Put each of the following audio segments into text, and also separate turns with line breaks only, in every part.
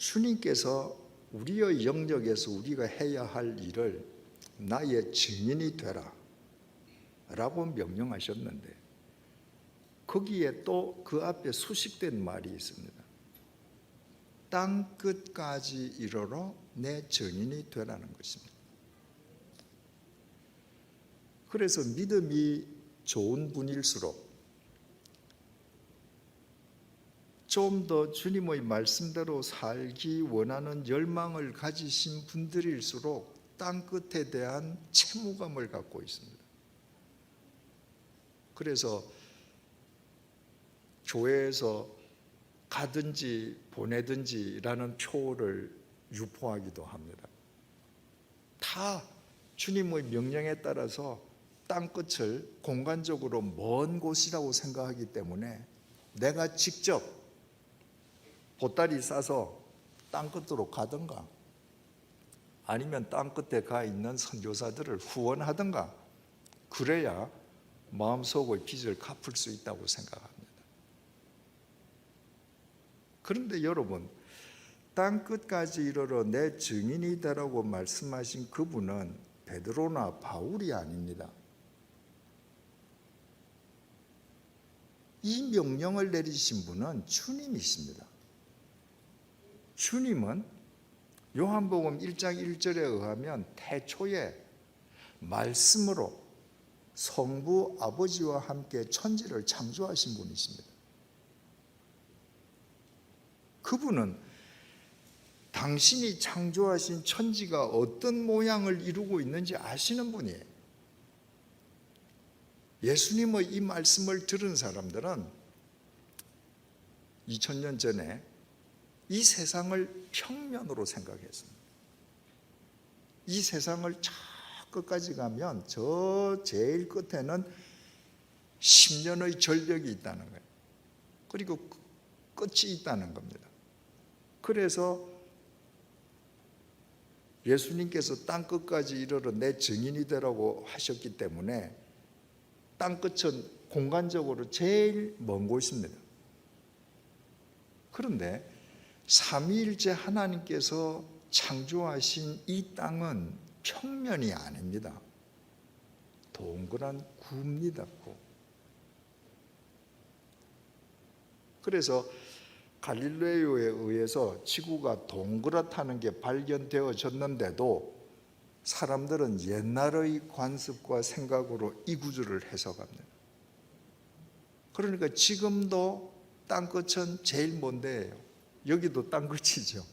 주님께서 우리의 영역에서 우리가 해야 할 일을 나의 증인이 되라 라고 명령하셨는데, 거기에 또 그 앞에 수식된 말이 있습니다. 땅 끝까지 이르러 내 증인이 되라는 것입니다. 그래서 믿음이 좋은 분일수록 좀 더 주님의 말씀대로 살기 원하는 열망을 가지신 분들일수록 땅 끝에 대한 채무감을 갖고 있습니다. 그래서 교회에서 가든지 보내든지라는 표를 유포하기도 합니다. 다 주님의 명령에 따라서 땅 끝을 공간적으로 먼 곳이라고 생각하기 때문에 내가 직접 보따리 싸서 땅 끝으로 가든가 아니면 땅 끝에 가 있는 선교사들을 후원하든가 그래야 마음속의 빚을 갚을 수 있다고 생각합니다. 그런데 여러분, 땅 끝까지 이르러 내 증인이 되라고 말씀하신 그분은 베드로나 바울이 아닙니다. 이 명령을 내리신 분은 주님이십니다. 주님은 요한복음 1장 1절에 의하면 태초에 말씀으로 성부 아버지와 함께 천지를 창조하신 분이십니다. 그분은 당신이 창조하신 천지가 어떤 모양을 이루고 있는지 아시는 분이에요. 예수님의 이 말씀을 들은 사람들은 2000년 전에 이 세상을 평면으로 생각했습니다. 이 세상을 저 끝까지 가면 저 제일 끝에는 10년의 절벽이 있다는 거예요. 그리고 끝이 있다는 겁니다. 그래서 예수님께서 땅 끝까지 이르러 내 증인이 되라고 하셨기 때문에 땅 끝은 공간적으로 제일 먼 곳입니다. 그런데 삼위일체 하나님께서 창조하신 이 땅은 평면이 아닙니다. 동그란 구입니다. 그래서 갈릴레오에 의해서 지구가 동그랗다는 게 발견되어졌는데도 사람들은 옛날의 관습과 생각으로 이 구조를 해석합니다. 그러니까 지금도 땅끝은 제일 먼 데예요. 여기도 땅끝이죠.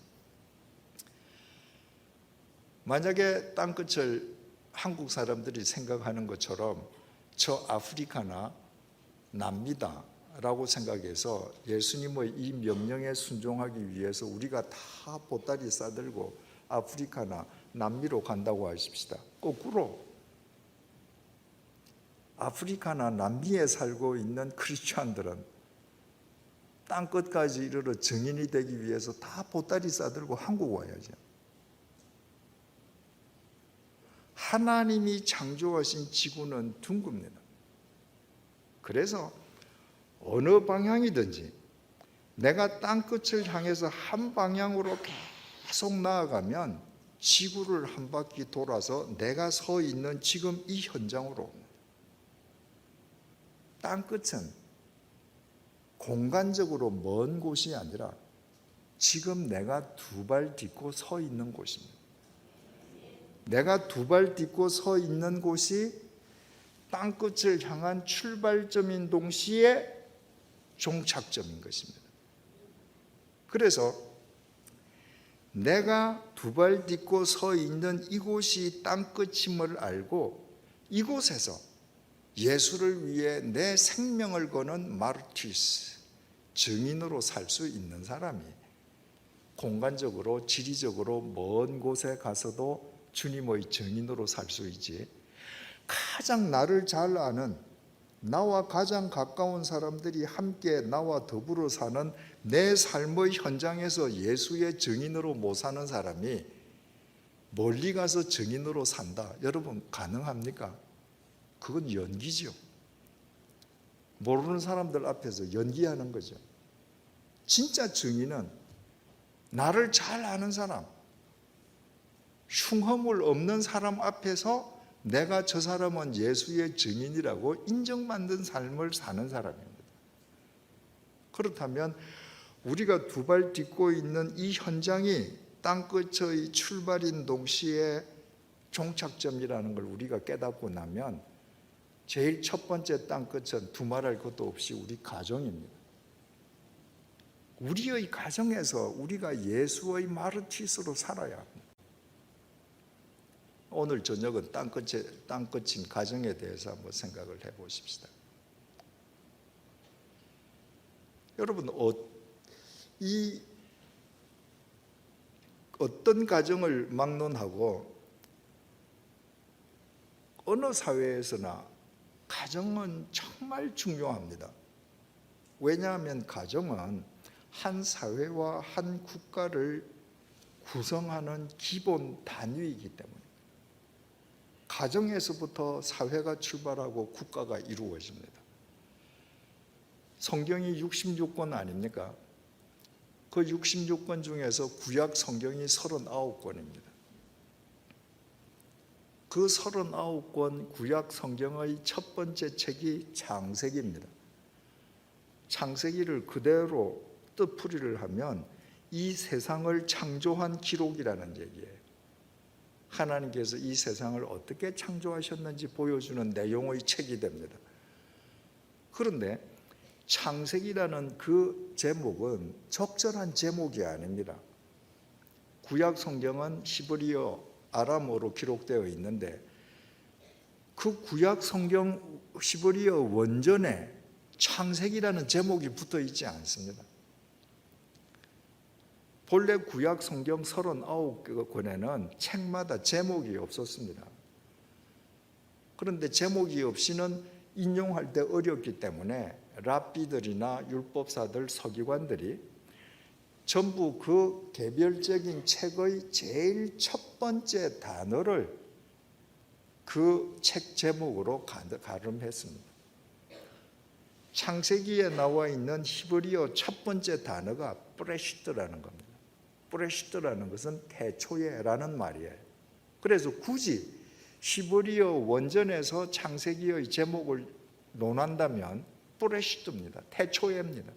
만약에 땅끝을 한국 사람들이 생각하는 것처럼 저 아프리카나 남미다 라고 생각해서 예수님의 이 명령에 순종하기 위해서 우리가 다 보따리 싸들고 아프리카나 남미로 간다고 하십시다. 거꾸로 아프리카나 남미에 살고 있는 크리스찬들은 땅 끝까지 이르러 증인이 되기 위해서 다 보따리 싸들고 한국 와야죠. 하나님이 창조하신 지구는 둥굽니다. 그래서 어느 방향이든지 내가 땅 끝을 향해서 한 방향으로 계속 나아가면 지구를 한 바퀴 돌아서 내가 서 있는 지금 이 현장으로 옵니다. 땅 끝은 공간적으로 먼 곳이 아니라 지금 내가 두 발 딛고 서 있는 곳입니다. 내가 두 발 딛고 서 있는 곳이 땅 끝을 향한 출발점인 동시에 종착점인 것입니다. 그래서 내가 두 발 딛고 서 있는 이곳이 땅 끝임을 알고 이곳에서 예수를 위해 내 생명을 거는 마르티스, 증인으로 살 수 있는 사람이 공간적으로 지리적으로 먼 곳에 가서도 주님의 증인으로 살 수 있지, 가장 나를 잘 아는 나와 가장 가까운 사람들이 함께 나와 더불어 사는 내 삶의 현장에서 예수의 증인으로 못 사는 사람이 멀리 가서 증인으로 산다. 여러분 가능합니까? 그건 연기죠. 모르는 사람들 앞에서 연기하는 거죠. 진짜 증인은 나를 잘 아는 사람, 흉허물 없는 사람 앞에서 내가 저 사람은 예수의 증인이라고 인정받는 삶을 사는 사람입니다. 그렇다면 우리가 두 발 딛고 있는 이 현장이 땅끝의 출발인 동시에 종착점이라는 걸 우리가 깨닫고 나면 제일 첫 번째 땅끝은 두말할 것도 없이 우리 가정입니다. 우리의 가정에서 우리가 예수의 마르티스로 살아야 합니다. 오늘 저녁은 땅끝인 가정에 대해서 한번 생각을 해보십시다. 여러분, 어떤 가정을 막론하고 어느 사회에서나 가정은 정말 중요합니다. 왜냐하면 가정은 한 사회와 한 국가를 구성하는 기본 단위이기 때문에 가정에서부터 사회가 출발하고 국가가 이루어집니다. 성경이 66권 아닙니까? 그 66권 중에서 구약 성경이 39권입니다. 그 39권 구약 성경의 첫 번째 책이 창세기입니다. 창세기를 그대로 뜻풀이를 하면 이 세상을 창조한 기록이라는 얘기예요. 하나님께서 이 세상을 어떻게 창조하셨는지 보여주는 내용의 책이 됩니다. 그런데 창세기라는 그 제목은 적절한 제목이 아닙니다. 구약 성경은 히브리어, 아람어로 기록되어 있는데 그 구약 성경 히브리어 원전에 창세기라는 제목이 붙어 있지 않습니다. 본래 구약 성경 39권에는 책마다 제목이 없었습니다. 그런데 제목이 없이는 인용할 때 어렵기 때문에 랍비들이나 율법사들, 서기관들이 전부 그 개별적인 책의 제일 첫 번째 단어를 그 책 제목으로 가름했습니다. 창세기에 나와 있는 히브리어 첫 번째 단어가 브레시트라는 겁니다. 브레시트라는 것은 태초에라는 말이에요. 그래서 굳이 히브리어 원전에서 창세기의 제목을 논한다면 브레시트입니다. 태초에입니다.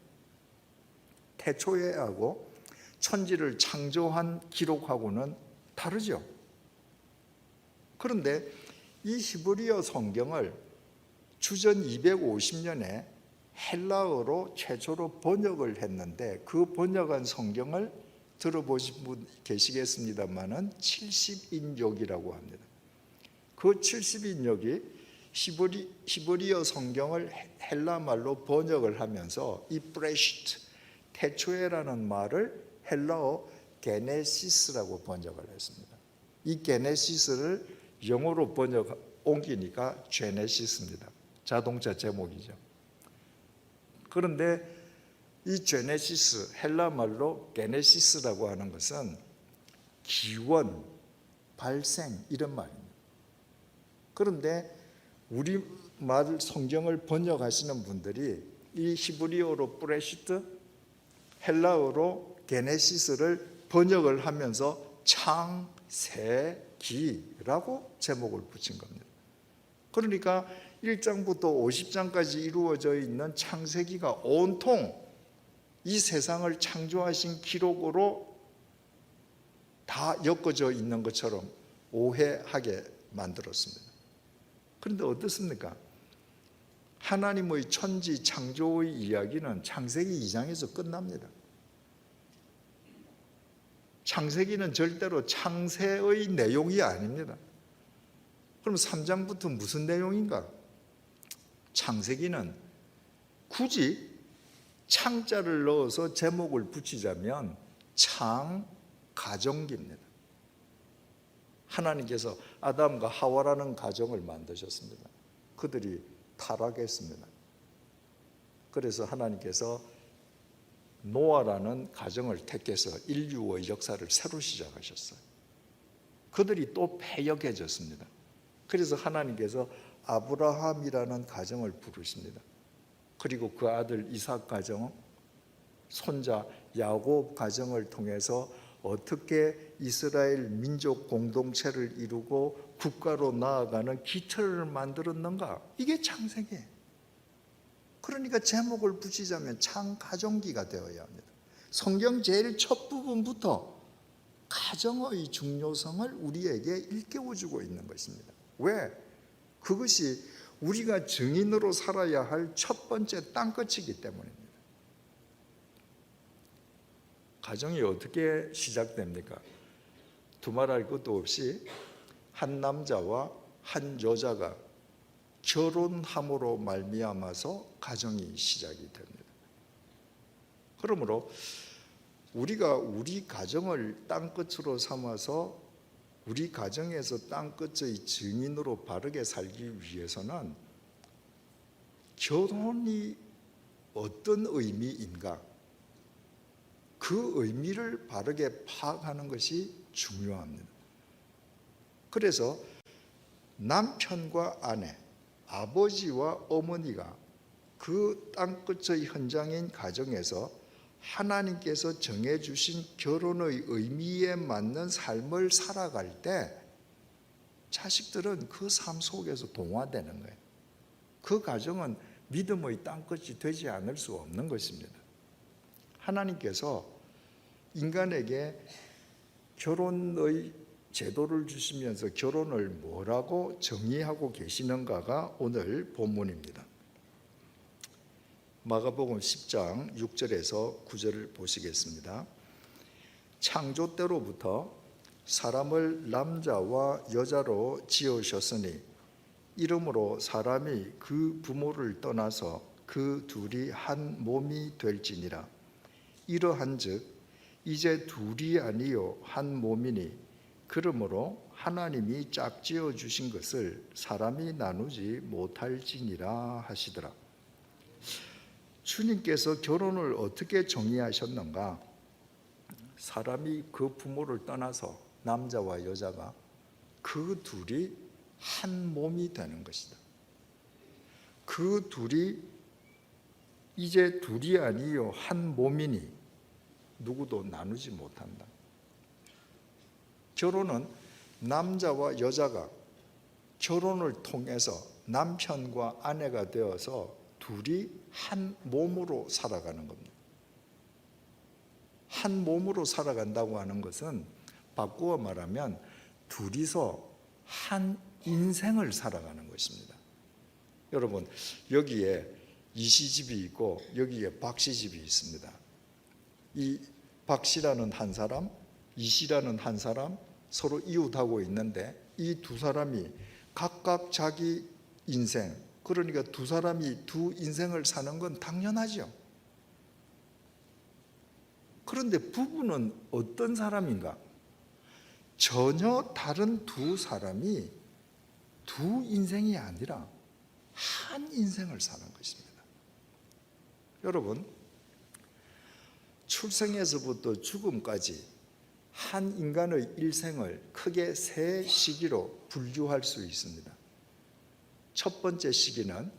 태초에하고 천지를 창조한 기록하고는 다르죠. 그런데 이 히브리어 성경을 주전 250년에 헬라어로 최초로 번역을 했는데 그 번역한 성경을 들어보신 분 계시겠습니다마는 70인역이라고 합니다. 그 70인역이 히브리어 성경을 헬라말로 번역을 하면서 이 브레시트, 태초에라는 말을 헬라어 게네시스라고 번역을 했습니다. 이 게네시스를 영어로 옮기니까 제네시스입니다. 자동차 제목이죠. 그런데 이 제네시스, 헬라말로 게네시스라고 하는 것은 기원, 발생 이런 말입니다. 그런데 우리말 성경을 번역하시는 분들이 이 히브리어로 브레시트, 헬라어로 게네시스를 번역을 하면서 창세기라고 제목을 붙인 겁니다. 그러니까 1장부터 50장까지 이루어져 있는 창세기가 온통 이 세상을 창조하신 기록으로 다 엮어져 있는 것처럼 오해하게 만들었습니다. 그런데 어떻습니까? 하나님의 천지 창조의 이야기는 창세기 2장에서 끝납니다. 창세기는 절대로 창세의 내용이 아닙니다. 그럼 3장부터 무슨 내용인가? 창세기는 굳이 창자를 넣어서 제목을 붙이자면 창가정기입니다. 하나님께서 아담과 하와라는 가정을 만드셨습니다. 그들이 타락했습니다. 그래서 하나님께서 노아라는 가정을 택해서 인류의 역사를 새로 시작하셨어요. 그들이 또 패역해졌습니다. 그래서 하나님께서 아브라함이라는 가정을 부르십니다. 그리고 그 아들 이삭 가정, 손자 야곱 가정을 통해서 어떻게 이스라엘 민족 공동체를 이루고 국가로 나아가는 기틀을 만들었는가? 이게 창세기예요. 그러니까 제목을 붙이자면 창가정기가 되어야 합니다. 성경 제일 첫 부분부터 가정의 중요성을 우리에게 일깨워주고 있는 것입니다. 왜? 그것이 우리가 증인으로 살아야 할 첫 번째 땅끝이기 때문입니다. 가정이 어떻게 시작됩니까? 두말할 것도 없이 한 남자와 한 여자가 결혼함으로 말미암아서 가정이 시작이 됩니다. 그러므로 우리가 우리 가정을 땅끝으로 삼아서 우리 가정에서 땅끝의 증인으로 바르게 살기 위해서는 결혼이 어떤 의미인가? 그 의미를 바르게 파악하는 것이 중요합니다. 그래서 남편과 아내, 아버지와 어머니가 그 땅끝의 현장인 가정에서 하나님께서 정해주신 결혼의 의미에 맞는 삶을 살아갈 때 자식들은 그 삶 속에서 동화되는 거예요. 그 가정은 믿음의 땅끝이 되지 않을 수 없는 것입니다. 하나님께서 인간에게 결혼의 제도를 주시면서 결혼을 뭐라고 정의하고 계시는가가 오늘 본문입니다. 마가복음 10장 6절에서 9절을 보시겠습니다. 창조 때로부터 사람을 남자와 여자로 지으셨으니 이러므로 사람이 그 부모를 떠나서 그 둘이 한 몸이 될지니라. 이러한즉 이제 둘이 아니요 한 몸이니 그러므로 하나님이 짝지어 주신 것을 사람이 나누지 못할지니라 하시더라. 주님께서 결혼을 어떻게 정의하셨는가? 사람이 그 부모를 떠나서 남자와 여자가 그 둘이 한 몸이 되는 것이다. 그 둘이 이제 둘이 아니요 한 몸이니 누구도 나누지 못한다. 결혼은 남자와 여자가 결혼을 통해서 남편과 아내가 되어서 둘이 한 몸으로 살아가는 겁니다. 한 몸으로 살아간다고 하는 것은 바꾸어 말하면 둘이서 한 인생을 살아가는 것입니다. 여러분, 여기에 이씨집이 있고 여기에 박씨집이 있습니다. 이 박씨라는 한 사람, 이씨라는 한 사람 서로 이웃하고 있는데 이 두 사람이 각각 자기 인생, 그러니까 두 사람이 두 인생을 사는 건 당연하죠. 그런데 부부는 어떤 사람인가? 전혀 다른 두 사람이 두 인생이 아니라 한 인생을 사는 것입니다. 여러분, 출생에서부터 죽음까지 한 인간의 일생을 크게 세 시기로 분류할 수 있습니다. 첫 번째 시기는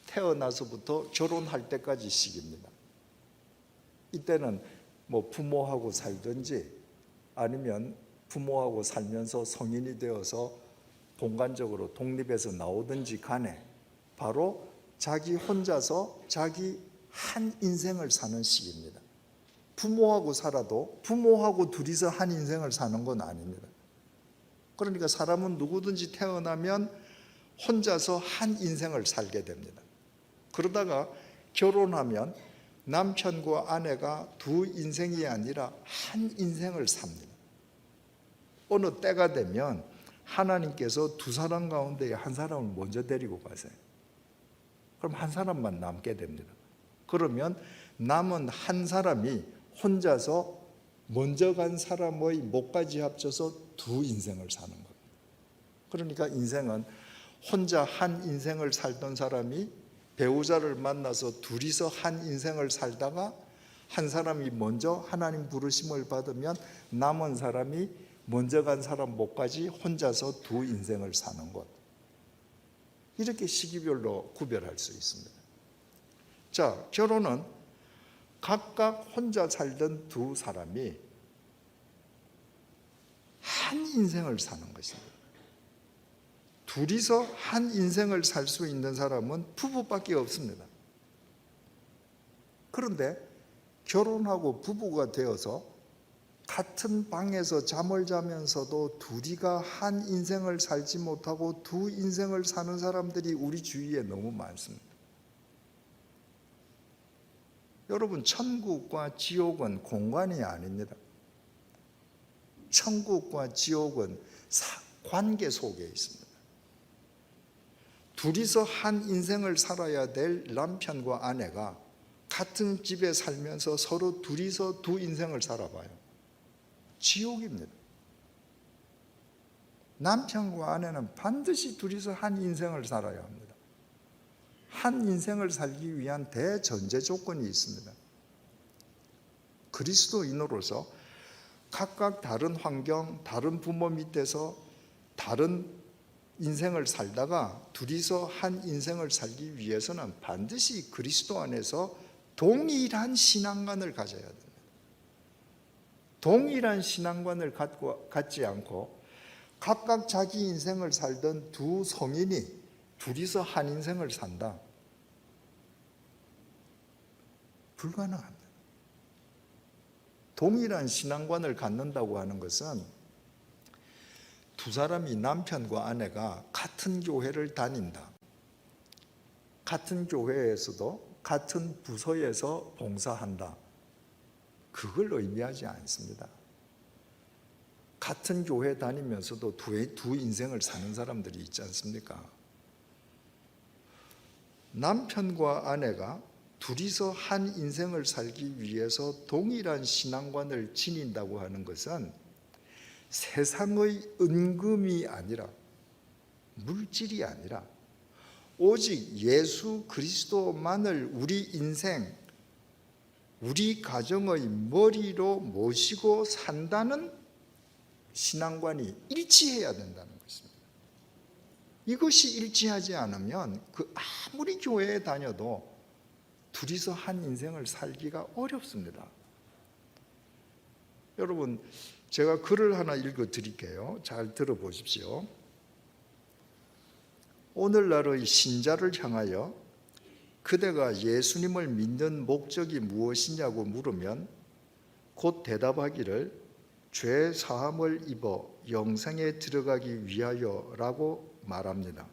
태어나서부터 결혼할 때까지 시기입니다. 이때는 뭐 부모하고 살든지 아니면 부모하고 살면서 성인이 되어서 공간적으로 독립해서 나오든지 간에 바로 자기 혼자서 자기 한 인생을 사는 시기입니다. 부모하고 살아도 부모하고 둘이서 한 인생을 사는 건 아닙니다. 그러니까 사람은 누구든지 태어나면 혼자서 한 인생을 살게 됩니다. 그러다가 결혼하면 남편과 아내가 두 인생이 아니라 한 인생을 삽니다. 어느 때가 되면 하나님께서 두 사람 가운데 한 사람을 먼저 데리고 가세요. 그럼 한 사람만 남게 됩니다. 그러면 남은 한 사람이 혼자서 먼저 간 사람의 목까지 합쳐서 두 인생을 사는 겁니다. 그러니까 인생은 혼자 한 인생을 살던 사람이 배우자를 만나서 둘이서 한 인생을 살다가 한 사람이 먼저 하나님 부르심을 받으면 남은 사람이 먼저 간 사람 목까지 혼자서 두 인생을 사는 것. 이렇게 시기별로 구별할 수 있습니다. 자, 결혼은 각각 혼자 살던 두 사람이 한 인생을 사는 것입니다. 둘이서 한 인생을 살 수 있는 사람은 부부밖에 없습니다. 그런데 결혼하고 부부가 되어서 같은 방에서 잠을 자면서도 둘이가 한 인생을 살지 못하고 두 인생을 사는 사람들이 우리 주위에 너무 많습니다. 여러분, 천국과 지옥은 공간이 아닙니다. 천국과 지옥은 관계 속에 있습니다. 둘이서 한 인생을 살아야 될 남편과 아내가 같은 집에 살면서 서로 둘이서 두 인생을 살아봐요. 지옥입니다. 남편과 아내는 반드시 둘이서 한 인생을 살아야 합니다. 한 인생을 살기 위한 대전제 조건이 있습니다. 그리스도인으로서 각각 다른 환경, 다른 부모 밑에서 다른 인생을 살다가 둘이서 한 인생을 살기 위해서는 반드시 그리스도 안에서 동일한 신앙관을 가져야 됩니다. 동일한 신앙관을 갖지 않고 각각 자기 인생을 살던 두 성인이 둘이서 한 인생을 산다. 불가능합니다. 동일한 신앙관을 갖는다고 하는 것은 두 사람이 남편과 아내가 같은 교회를 다닌다. 같은 교회에서도 같은 부서에서 봉사한다. 그걸 의미하지 않습니다. 같은 교회 다니면서도 두 인생을 사는 사람들이 있지 않습니까? 남편과 아내가 둘이서 한 인생을 살기 위해서 동일한 신앙관을 지닌다고 하는 것은 세상의 은금이 아니라, 물질이 아니라 오직 예수 그리스도만을 우리 인생, 우리 가정의 머리로 모시고 산다는 신앙관이 일치해야 된다는 것입니다. 이것이 일치하지 않으면 아무리 교회에 다녀도 둘이서 한 인생을 살기가 어렵습니다. 여러분, 제가 글을 하나 읽어 드릴게요. 잘 들어보십시오. 오늘날의 신자를 향하여 그대가 예수님을 믿는 목적이 무엇이냐고 물으면 곧 대답하기를 죄 사함을 입어 영생에 들어가기 위하여라고 말합니다.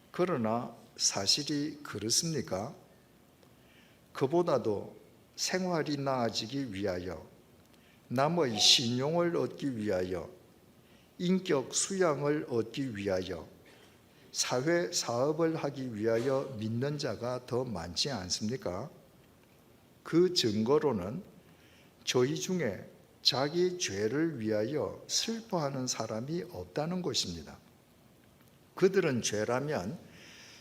그러나 사실이 그렇습니까? 그보다도 생활이 나아지기 위하여, 남의 신용을 얻기 위하여, 인격 수양을 얻기 위하여, 사회 사업을 하기 위하여 믿는 자가 더 많지 않습니까? 그 증거로는 저희 중에 자기 죄를 위하여 슬퍼하는 사람이 없다는 것입니다. 그들은 죄라면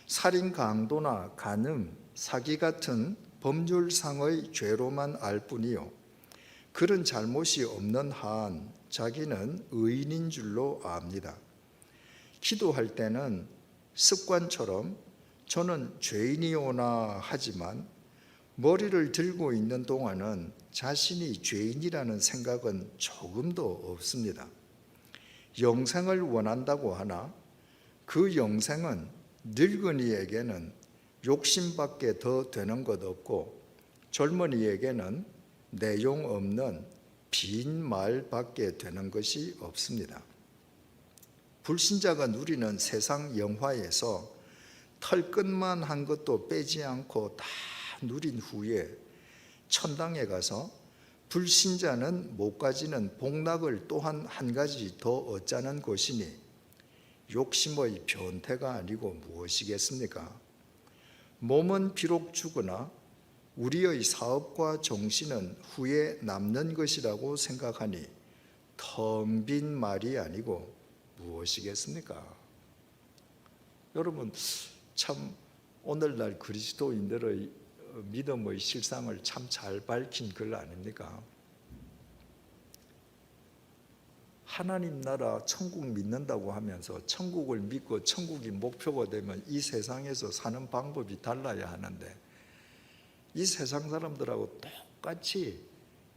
살인, 강도나 간음, 사기 같은 법률상의 죄로만 알 뿐이요, 그런 잘못이 없는 한 자기는 의인인 줄로 압니다. 기도할 때는 습관처럼 저는 죄인이오나 하지만 머리를 들고 있는 동안은 자신이 죄인이라는 생각은 조금도 없습니다. 영생을 원한다고 하나 그 영생은 늙은이에게는 욕심밖에 더 되는 것 없고 젊은이에게는 내용 없는 빈 말밖에 되는 것이 없습니다. 불신자가 누리는 세상 영화에서 털끝만 한 것도 빼지 않고 다 누린 후에 천당에 가서 불신자는 못 가지는 복락을 또한 한 가지 더 얻자는 것이니 욕심의 변태가 아니고 무엇이겠습니까? 몸은 비록 죽으나 우리의 사업과 정신은 후에 남는 것이라고 생각하니 텅 빈 말이 아니고 무엇이겠습니까? 여러분, 참 오늘날 그리스도인들의 믿음의 실상을 참 잘 밝힌 글 아닙니까? 하나님 나라 천국 믿는다고 하면서 천국을 믿고 천국이 목표가 되면 이 세상에서 사는 방법이 달라야 하는데 이 세상 사람들하고 똑같이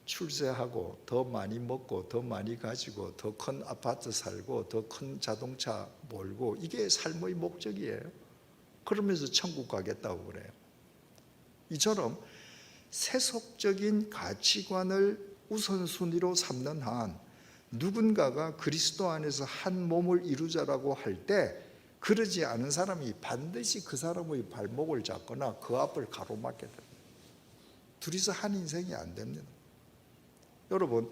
출세하고 더 많이 먹고 더 많이 가지고 더 큰 아파트 살고 더 큰 자동차 몰고 이게 삶의 목적이에요. 그러면서 천국 가겠다고 그래요. 이처럼 세속적인 가치관을 우선순위로 삼는 한 누군가가 그리스도 안에서 한 몸을 이루자라고 할 때 그러지 않은 사람이 반드시 그 사람의 발목을 잡거나 그 앞을 가로막게 됩니다. 둘이서 한 인생이 안 됩니다. 여러분,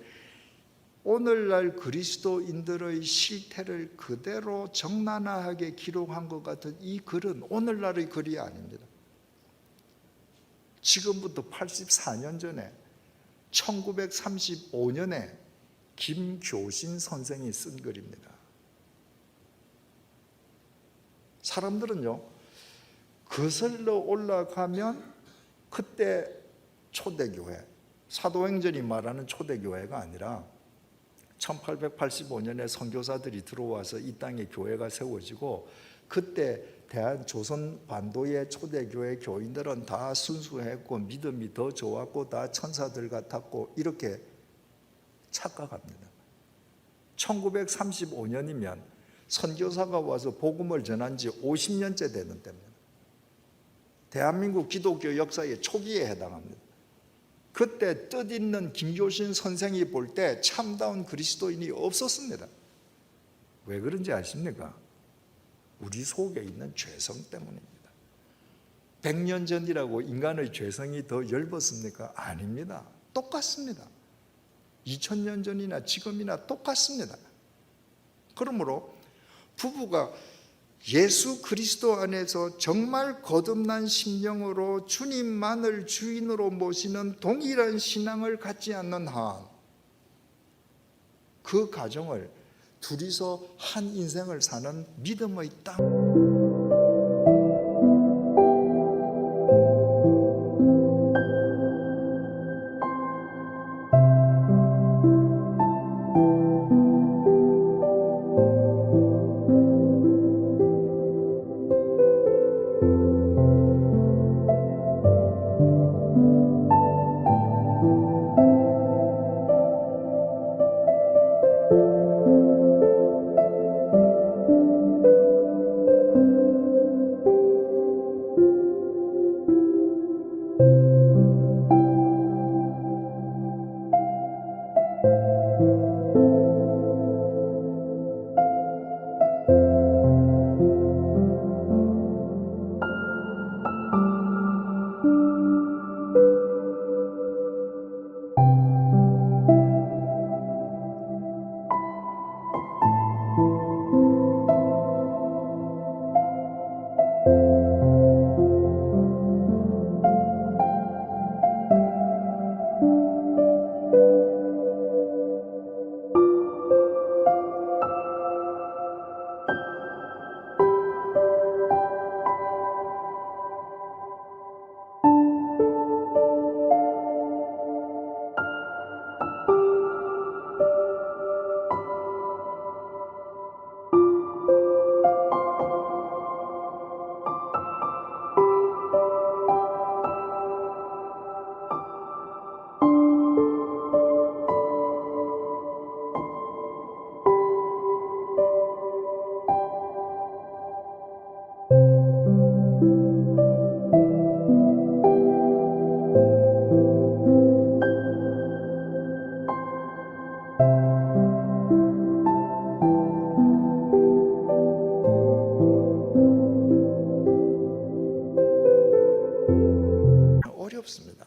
오늘날 그리스도인들의 실태를 그대로 적나라하게 기록한 것 같은 이 글은 오늘날의 글이 아닙니다. 지금부터 84년 전에 1935년에 김교신 선생이 쓴 글입니다. 사람들은요, 거슬러 올라가면 그때 초대교회, 사도행전이 말하는 초대교회가 아니라 1885년에 선교사들이 들어와서 이 땅에 교회가 세워지고 그때 대한조선 반도의 초대교회 교인들은 다 순수했고 믿음이 더 좋았고 다 천사들 같았고 이렇게 착각합니다. 1935년이면 선교사가 와서 복음을 전한 지 50년째 되는 때입니다. 대한민국 기독교 역사의 초기에 해당합니다. 그때 뜻있는 김교신 선생이 볼 때 참다운 그리스도인이 없었습니다. 왜 그런지 아십니까? 우리 속에 있는 죄성 때문입니다. 100년 전이라고 인간의 죄성이 더 엷었습니까? 아닙니다. 똑같습니다. 2000년 전이나 지금이나 똑같습니다. 그러므로 부부가 예수 그리스도 안에서 정말 거듭난 심령으로 주님만을 주인으로 모시는 동일한 신앙을 갖지 않는 한 그 가정을 둘이서 한 인생을 사는 믿음의 땅. 어렵습니다.